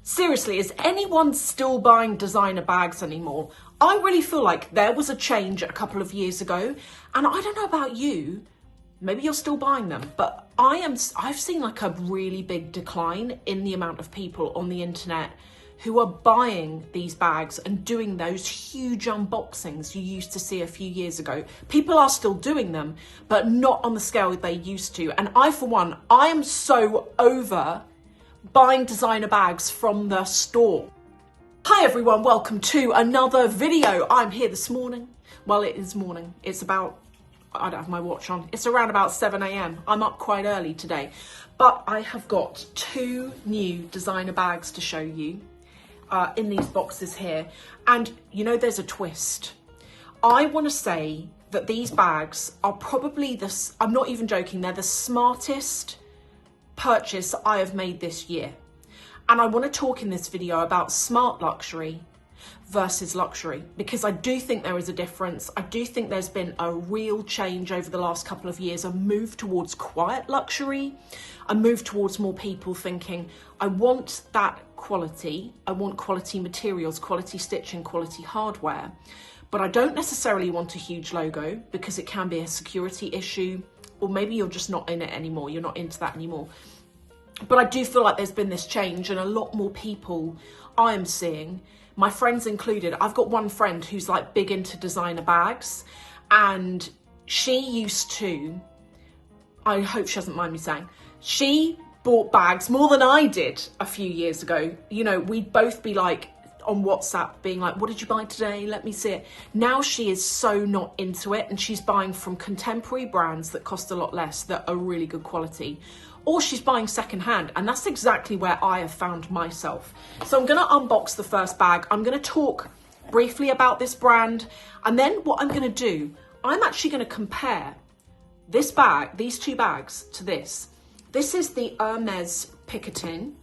Seriously, is anyone still buying designer bags anymore? I really feel like there was a change a couple of years ago, and I don't know about you, maybe you're still buying them, but I've seen like a really big decline in the amount of people on the internet who are buying these bags and doing those huge unboxings you used to see a few years ago. People are still doing them, but not on the scale they used to. And I, for one, I am so over buying designer bags from the store. Hi everyone, welcome to another video. I'm here this morning. Well, it is morning. It's about, I don't have my watch on. It's around about 7 a.m. I'm up quite early today, but I have got two new designer bags to show you in these boxes here. And you know, there's a twist. I want to say that these bags are probably I'm not even joking, they're the smartest purchase I have made this year. And I want to talk in this video about smart luxury versus luxury, because I do think there is a difference. I do think there's been a real change over the last couple of years, a move towards quiet luxury, a move towards more people thinking, I want that quality, I want quality materials, quality stitching, quality hardware, but I don't necessarily want a huge logo because it can be a security issue, or maybe you're just not in it anymore, you're not into that anymore. But I do feel like there's been this change, and a lot more people I am seeing, my friends included. I've got one friend who's like big into designer bags, and she used to, I hope she doesn't mind me saying, she bought bags more than I did a few years ago. You know, we'd both be like on WhatsApp being like, what did you buy today? Let me see it. Now she is so not into it, and she's buying from contemporary brands that cost a lot less, that are really good quality, or she's buying secondhand. And that's exactly where I have found myself. So I'm going to unbox the first bag. I'm going to talk briefly about this brand. And then what I'm going to do, I'm actually going to compare this bag, these two bags, to this. This is the Hermes Picotin.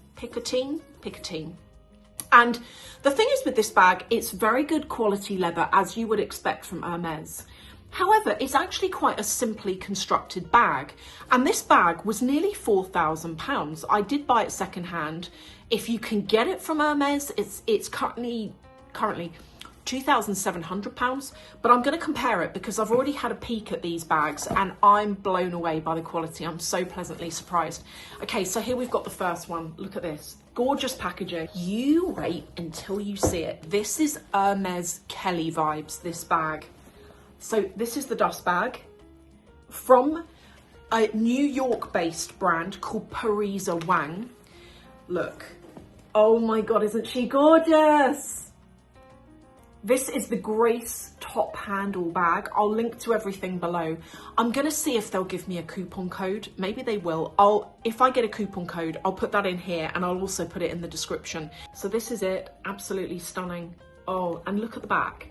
And the thing is with this bag, it's very good quality leather, as you would expect from Hermes. However, it's actually quite a simply constructed bag. And this bag was nearly £4,000. I did buy it secondhand. If you can get it from Hermes, it's currently £2,700, but I'm going to compare it because I've already had a peek at these bags and I'm blown away by the quality. I'm so pleasantly surprised. Okay, so here we've got the first one. Look at this. Gorgeous packaging. You wait until you see it. This is Hermes Kelly vibes, this bag. So this is the dust bag from a New York-based brand called Parisa Wang. Look. Oh my God, isn't she gorgeous? This is the Grace top handle bag. I'll link to everything below. I'm gonna see if they'll give me a coupon code. Maybe they will. If I get a coupon code, I'll put that in here, and I'll also put it in the description. So this is it, absolutely stunning. Oh, and look at the back.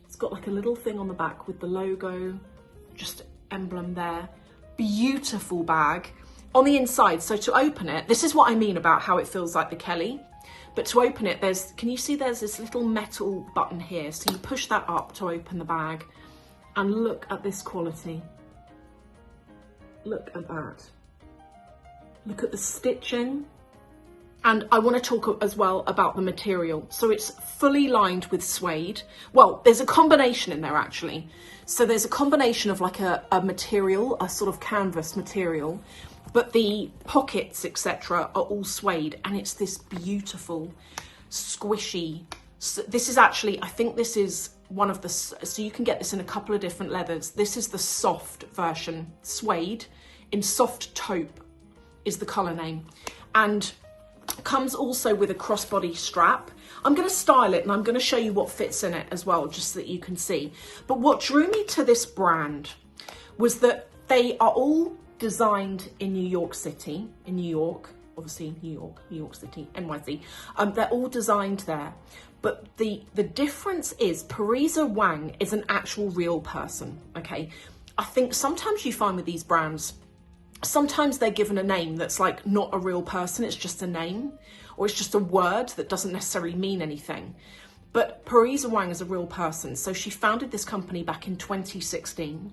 It's got like a little thing on the back with the logo, just emblem there. Beautiful bag. On the inside, so to open it, this is what I mean about how it feels like the Kelly. But to open it, can you see there's this little metal button here? So you push that up to open the bag, and look at this quality. Look at that. Look at the stitching. And I want to talk as well about the material. So it's fully lined with suede. Well, there's a combination in there actually. So there's a combination of like a material, a sort of canvas material, but the pockets, etc., are all suede, and it's this beautiful, squishy. So this is actually, I think this is one of the, so you can get this in a couple of different leathers. This is the soft version, suede, in soft taupe is the colour name. And comes also with a crossbody strap. I'm going to style it and I'm going to show you what fits in it as well, just so that you can see. But what drew me to this brand was that they are all designed in New York City, in New York, obviously New York City, NYC. They're all designed there. But the difference is Parisa Wang is an actual real person, okay? I think sometimes you find with these brands, sometimes they're given a name that's like not a real person, it's just a name, or it's just a word that doesn't necessarily mean anything. But Parisa Wang is a real person. So she founded this company back in 2016.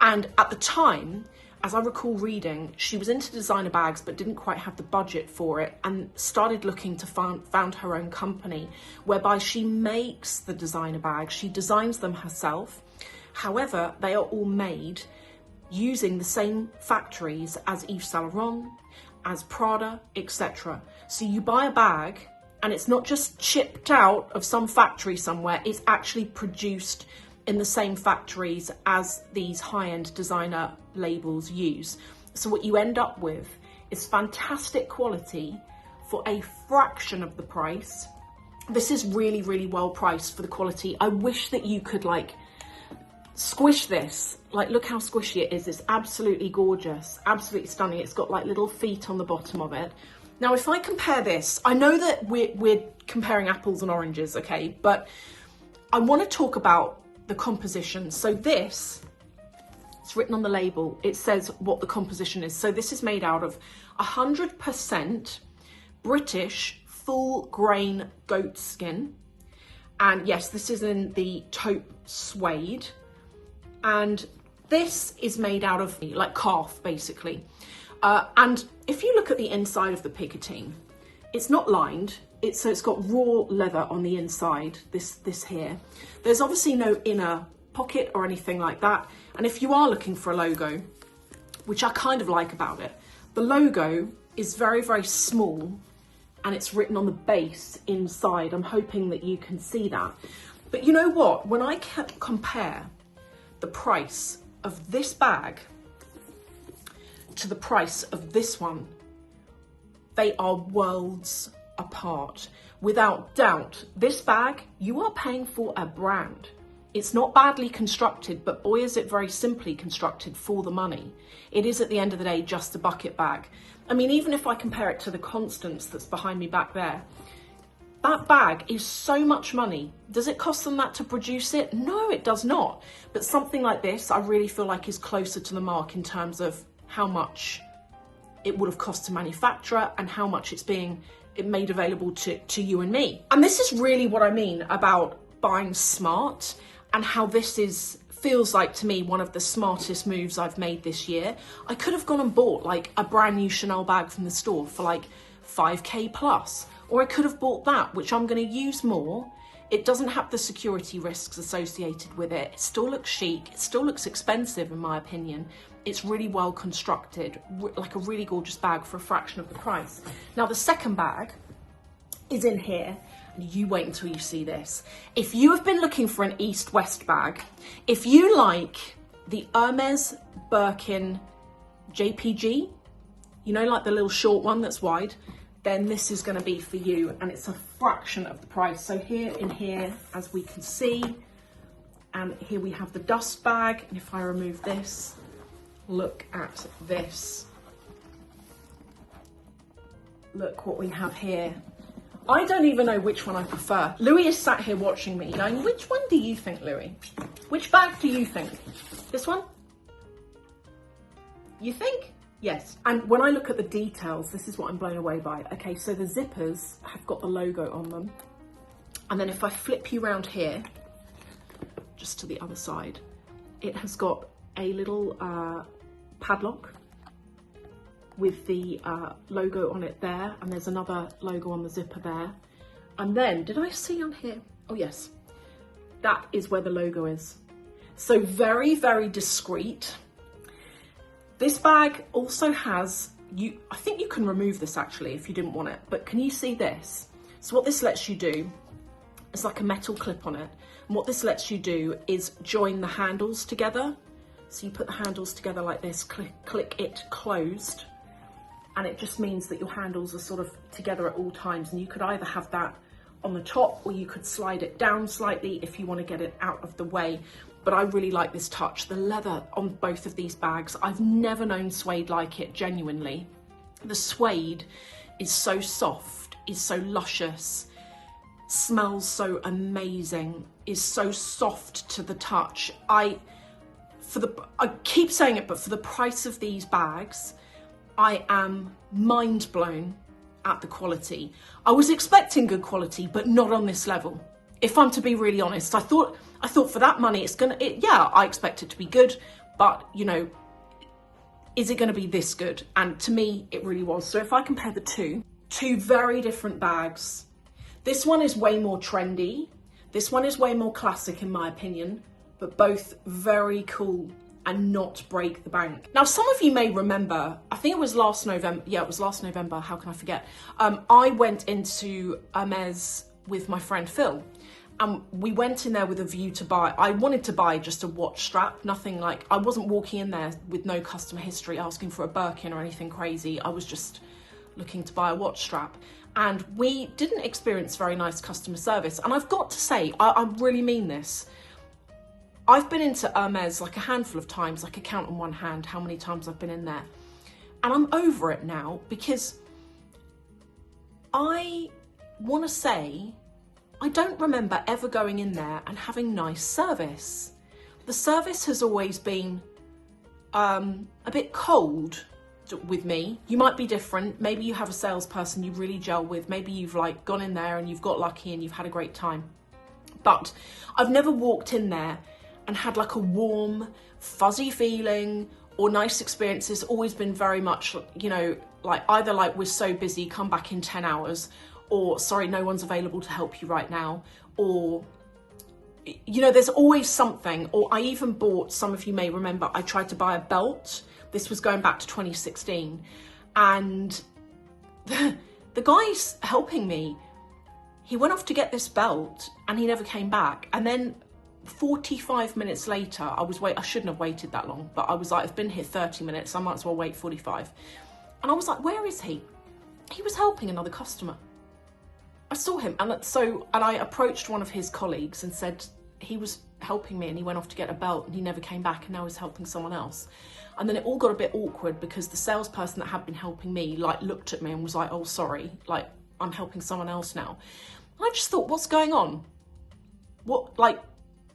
And at the time, as I recall reading, she was into designer bags but didn't quite have the budget for it, and started looking to found her own company whereby she makes the designer bags. She designs them herself. However, they are all made using the same factories as Yves Saint Laurent, as Prada, etc. So you buy a bag and it's not just chipped out of some factory somewhere, it's actually produced in the same factories as these high-end designer labels use. So what you end up with is fantastic quality for a fraction of the price. This is really, really well priced for the quality. I wish that you could like squish this. Like, look how squishy it is. It's absolutely gorgeous, absolutely stunning. It's got like little feet on the bottom of it. Now, if I compare this, I know that we're comparing apples and oranges, okay? But I want to talk about the composition. So this, it's written on the label, it says what the composition is. So this is made out of 100% British full grain goat skin. And yes, this is in the taupe suede. And this is made out of like calf, basically. And if you look at the inside of the picotin, it's not lined. So it's got raw leather on the inside, this here. There's obviously no inner pocket or anything like that. And if you are looking for a logo, which I kind of like about it, the logo is very, very small and it's written on the base inside. I'm hoping that you can see that. But you know what? When I compare the price of this bag to the price of this one, they are worlds apart. Without doubt, this bag, you are paying for a brand. It's not badly constructed, but boy is it very simply constructed for the money. It is at the end of the day just a bucket bag. I mean, even if I compare it to the Constance that's behind me back there, that bag is so much money. Does it cost them that to produce it? No, it does not. But something like this, I really feel like is closer to the mark in terms of how much it would have cost to manufacture and how much it's being made available to you and me. And this is really what I mean about buying smart, and how this feels like to me one of the smartest moves I've made this year. I could have gone and bought like a brand new Chanel bag from the store for like 5k plus, or I could have bought that, which I'm going to use more. It doesn't have the security risks associated with it. It still looks chic. It still looks expensive, in my opinion. It's really well constructed, like a really gorgeous bag for a fraction of the price. Now, the second bag is in here, and you wait until you see this. If you have been looking for an East-West bag, if you like the Hermes Birkin JPG, you know, like the little short one that's wide, then this is going to be for you, and it's a fraction of the price. So here in here, as we can see, and here we have the dust bag, and if I remove this, look at this. Look what we have here. I don't even know which one I prefer. Louis is sat here watching me going, which one do you think, Louis? Which bag do you think? This one? You think? Yes. And when I look at the details, this is what I'm blown away by. Okay, so the zippers have got the logo on them. And then if I flip you around here, just to the other side, it has got a little padlock with the logo on it there, and there's another logo on the zipper there. And then, did I see on here? Oh yes, that is where the logo is. So very, very discreet. This bag also has, I think you can remove this actually if you didn't want it, but can you see this? So what this lets you do, it's like a metal clip on it. And what this lets you do is join the handles together. So you put the handles together like this, click it closed, and it just means that your handles are sort of together at all times. And you could either have that on the top, or you could slide it down slightly if you want to get it out of the way. But I really like this touch. The leather on both of these bags, I've never known suede like it, genuinely. The suede is so soft, is so luscious, smells so amazing, is so soft to the touch. I keep saying it, but for the price of these bags, I am mind blown at the quality. I was expecting good quality, but not on this level. If I'm to be really honest, I thought for that money, I expect it to be good, but you know, is it going to be this good? And to me, it really was. So if I compare the two very different bags. This one is way more trendy. This one is way more classic in my opinion, but both very cool and not break the bank. Now, some of you may remember, I think it was last November. Yeah, it was last November. How can I forget? I went into Hermes with my friend Phil. We went in there with a view to buy, I wanted to buy just a watch strap, nothing like, I wasn't walking in there with no customer history asking for a Birkin or anything crazy. I was just looking to buy a watch strap. And we didn't experience very nice customer service. And I've got to say, I really mean this. I've been into Hermes like a handful of times, I could count on one hand how many times I've been in there. And I'm over it now because I want to say, I don't remember ever going in there and having nice service. The service has always been a bit cold with me. You might be different. Maybe you have a salesperson you really gel with. Maybe you've like gone in there and you've got lucky and you've had a great time. But I've never walked in there and had like a warm, fuzzy feeling or nice experience. It's always been very much, you know, like either like we're so busy, come back in 10 hours, or sorry, no one's available to help you right now, or, you know, there's always something. Or I even bought, some of you may remember, I tried to buy a belt. This was going back to 2016. And the guy's helping me, he went off to get this belt and he never came back. And then 45 minutes later, I shouldn't have waited that long, but I was like, I've been here 30 minutes, I might as well wait 45. And I was like, where is he? He was helping another customer. I saw him, and I approached one of his colleagues and said he was helping me and he went off to get a belt and he never came back and now he's helping someone else. And then it all got a bit awkward because the salesperson that had been helping me like looked at me and was like, oh, sorry, like I'm helping someone else now. And I just thought, what's going on? What, like,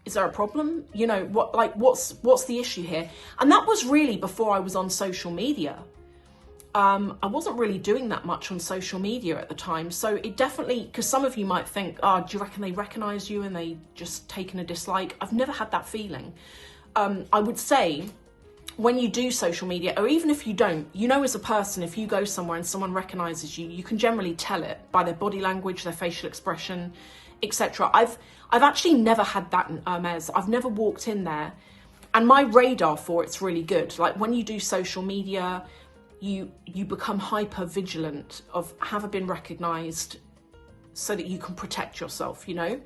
is there a problem? You know, what, like, what's the issue here? And that was really before I was on social media. I wasn't really doing that much on social media at the time. So it definitely, because some of you might think, oh, do you reckon they recognise you and they just taken a dislike? I've never had that feeling. I would say when you do social media, or even if you don't, you know, as a person, if you go somewhere and someone recognises you, you can generally tell it by their body language, their facial expression, etc. I've actually never had that in Hermes. I've never walked in there, and my radar for it's really good. Like when you do social media, you become hyper vigilant of have I been recognised so that you can protect yourself, you know?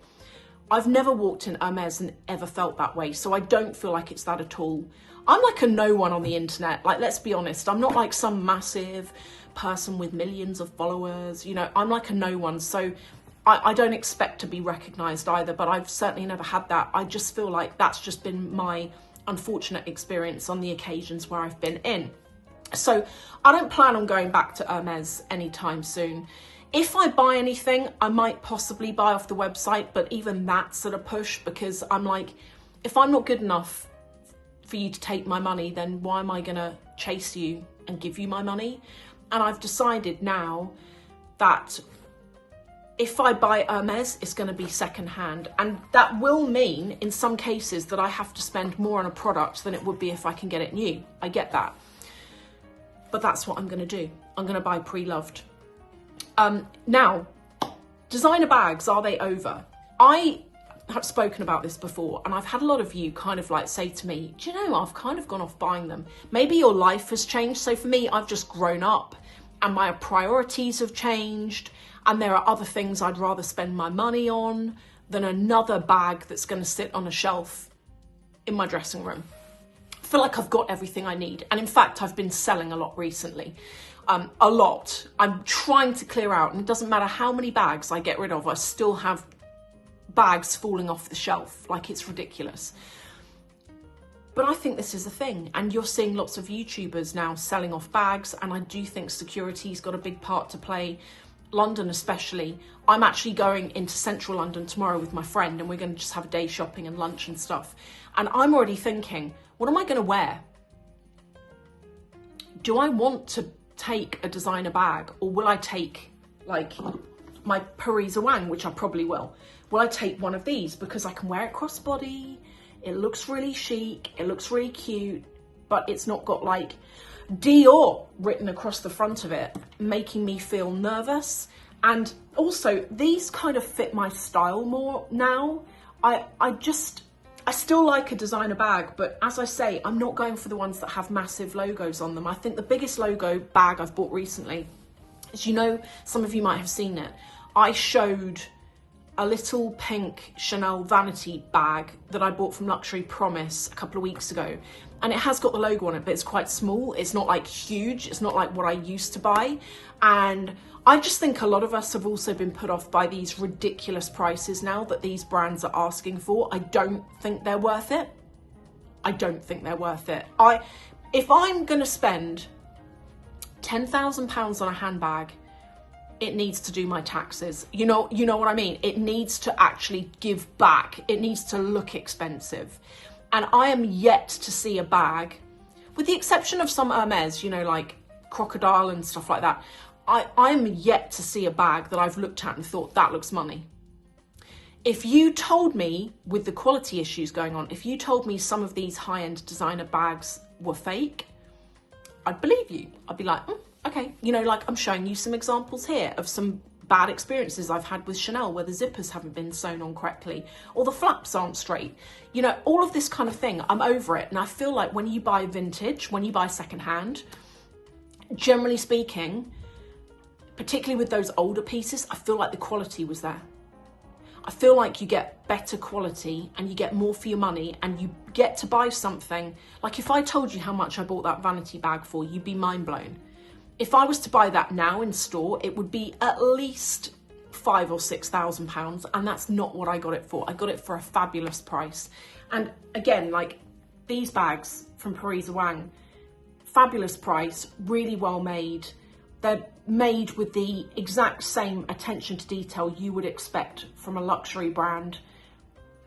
I've never walked in Hermes and ever felt that way, so I don't feel like it's that at all. I'm like a no one on the internet, like let's be honest, I'm not like some massive person with millions of followers, you know, I'm like a no one, so I don't expect to be recognised either, but I've certainly never had that. I just feel like that's just been my unfortunate experience on the occasions where I've been in. So I don't plan on going back to Hermes anytime soon. If I buy anything, I might possibly buy off the website, but even that's at a push because I'm like, if I'm not good enough for you to take my money, then why am I gonna chase you and give you my money? And I've decided now that if I buy Hermes, it's gonna be secondhand. And that will mean in some cases that I have to spend more on a product than it would be if I can get it new. I get that. But that's what I'm going to do. I'm going to buy pre-loved. Now, designer bags, are they over? I have spoken about this before, and I've had a lot of you kind of like say to me, do you know, I've kind of gone off buying them. Maybe your life has changed. So for me, I've just grown up and my priorities have changed, and there are other things I'd rather spend my money on than another bag that's going to sit on a shelf in my dressing room. I feel like I've got everything I need, and in fact I've been selling a lot recently, a lot. I'm trying to clear out, and it doesn't matter how many bags I get rid of, I still have bags falling off the shelf, like it's ridiculous. But I think this is a thing, and you're seeing lots of YouTubers now selling off bags, and I do think security's got a big part to play. London especially. I'm actually going into central London tomorrow with my friend, and we're going to just have a day shopping and lunch and stuff, and I'm already thinking, what am I going to wear? Do I want to take a designer bag, or will I take like my Parisa Wang, which I probably will. Will I take one of these because I can wear it crossbody? It looks really chic, it looks really cute, but it's not got like, Dior written across the front of it, making me feel nervous. And also, these kind of fit my style more now. I still like a designer bag, but as I say, I'm not going for the ones that have massive logos on them. I think the biggest logo bag I've bought recently is, you know, some of you might have seen it. I showed a little pink Chanel vanity bag that I bought from Luxury Promise a couple of weeks ago. And it has got the logo on it, but it's quite small. It's not like huge. It's not like what I used to buy. And I just think a lot of us have also been put off by these ridiculous prices now that these brands are asking for. I don't think they're worth it. I don't think they're worth it. If I'm gonna spend £10,000 on a handbag, it needs to do my taxes. You know what I mean? It needs to actually give back. It needs to look expensive. And I am yet to see a bag, with the exception of some Hermes, you know, like crocodile and stuff like that. I'm yet to see a bag that I've looked at and thought, that looks money. If you told me, with the quality issues going on, if you told me some of these high-end designer bags were fake, I'd believe you. I'd be like, okay. You know, like I'm showing you some examples here of some bad experiences I've had with Chanel where the zippers haven't been sewn on correctly or the flaps aren't straight. You know, all of this kind of thing, I'm over it. And I feel like when you buy vintage, when you buy secondhand, generally speaking, particularly with those older pieces, I feel like the quality was there. I feel like you get better quality and you get more for your money and you get to buy something. Like if I told you how much I bought that vanity bag for, you'd be mind blown. If I was to buy that now in store, it would be at least £5,000 or £6,000, and that's not what I got it for. I got it for a fabulous price. And again, like these bags from Parisa Wang, fabulous price, really well made. They're made with the exact same attention to detail you would expect from a luxury brand.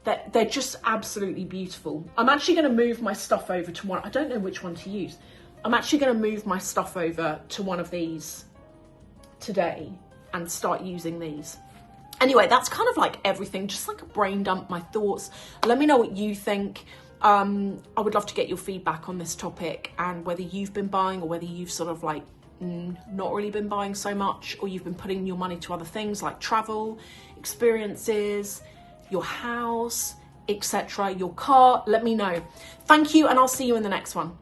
They're just absolutely beautiful. I'm actually going to move my stuff over to one. I don't know which one to use. I'm actually going to move my stuff over to one of these today and start using these. Anyway, that's kind of like everything, just like a brain dump, my thoughts. Let me know what you think. I would love to get your feedback on this topic and whether you've been buying or whether you've sort of like not really been buying so much, or you've been putting your money to other things like travel, experiences, your house, etc., your car. Let me know. Thank you, and I'll see you in the next one.